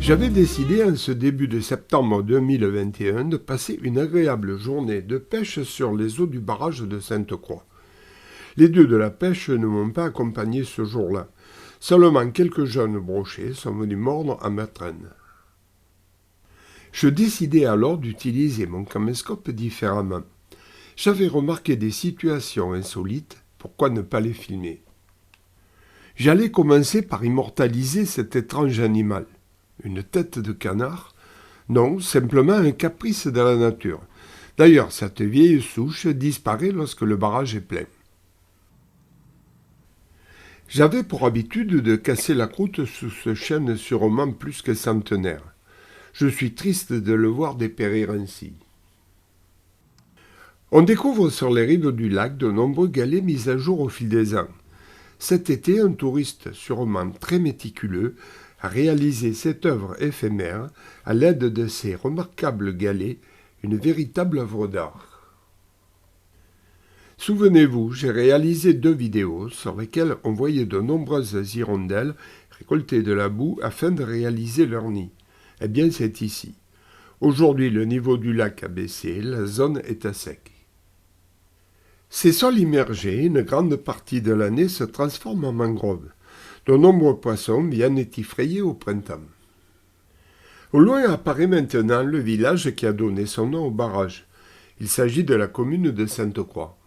J'avais décidé en ce début de septembre 2021 de passer une agréable journée de pêche sur les eaux du barrage de Sainte-Croix. Les dieux de la pêche ne m'ont pas accompagné ce jour-là. Seulement quelques jeunes brochets sont venus mordre à ma traîne. Je décidai alors d'utiliser mon caméscope différemment. J'avais remarqué des situations insolites, pourquoi ne pas les filmer? J'allais commencer par immortaliser cet étrange animal. Une tête de canard? Non, simplement un caprice de la nature. D'ailleurs, cette vieille souche disparaît lorsque le barrage est plein. J'avais pour habitude de casser la croûte sous ce chêne sûrement plus que centenaire. Je suis triste de le voir dépérir ainsi. On découvre sur les rives du lac de nombreux galets mis à jour au fil des ans. Cet été, un touriste sûrement très méticuleux a réalisé cette œuvre éphémère à l'aide de ces remarquables galets, une véritable œuvre d'art. Souvenez-vous, j'ai réalisé 2 vidéos sur lesquelles on voyait de nombreuses hirondelles récolter de la boue afin de réaliser leur nid. Eh bien, c'est ici. Aujourd'hui, le niveau du lac a baissé, la zone est à sec. Ces sols immergés, une grande partie de l'année, se transforment en mangroves. De nombreux poissons viennent y frayer au printemps. Au loin apparaît maintenant le village qui a donné son nom au barrage. Il s'agit de la commune de Sainte-Croix.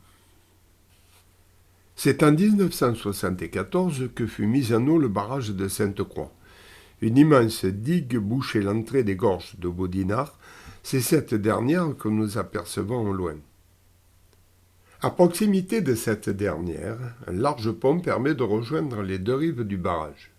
C'est en 1974 que fut mis en eau le barrage de Sainte-Croix. Une immense digue bouchait l'entrée des gorges de Baudinard. C'est cette dernière que nous apercevons au loin. À proximité de cette dernière, un large pont permet de rejoindre les 2 rives du barrage.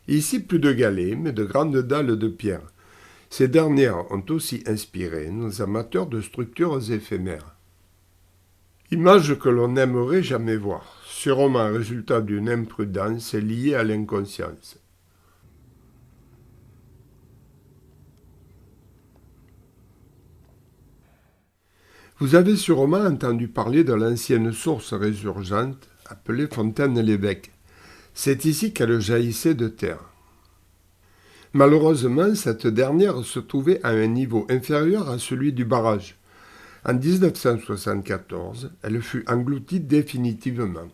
Ici, plus de galets, mais de grandes dalles de pierre. Ces dernières ont aussi inspiré nos amateurs de structures éphémères. Image que l'on n'aimerait jamais voir, sûrement résultat d'une imprudence liée à l'inconscience. Vous avez sûrement entendu parler de l'ancienne source résurgente appelée Fontaine-l'Évêque. C'est ici qu'elle jaillissait de terre. Malheureusement, cette dernière se trouvait à un niveau inférieur à celui du barrage. En 1974, elle fut engloutie définitivement.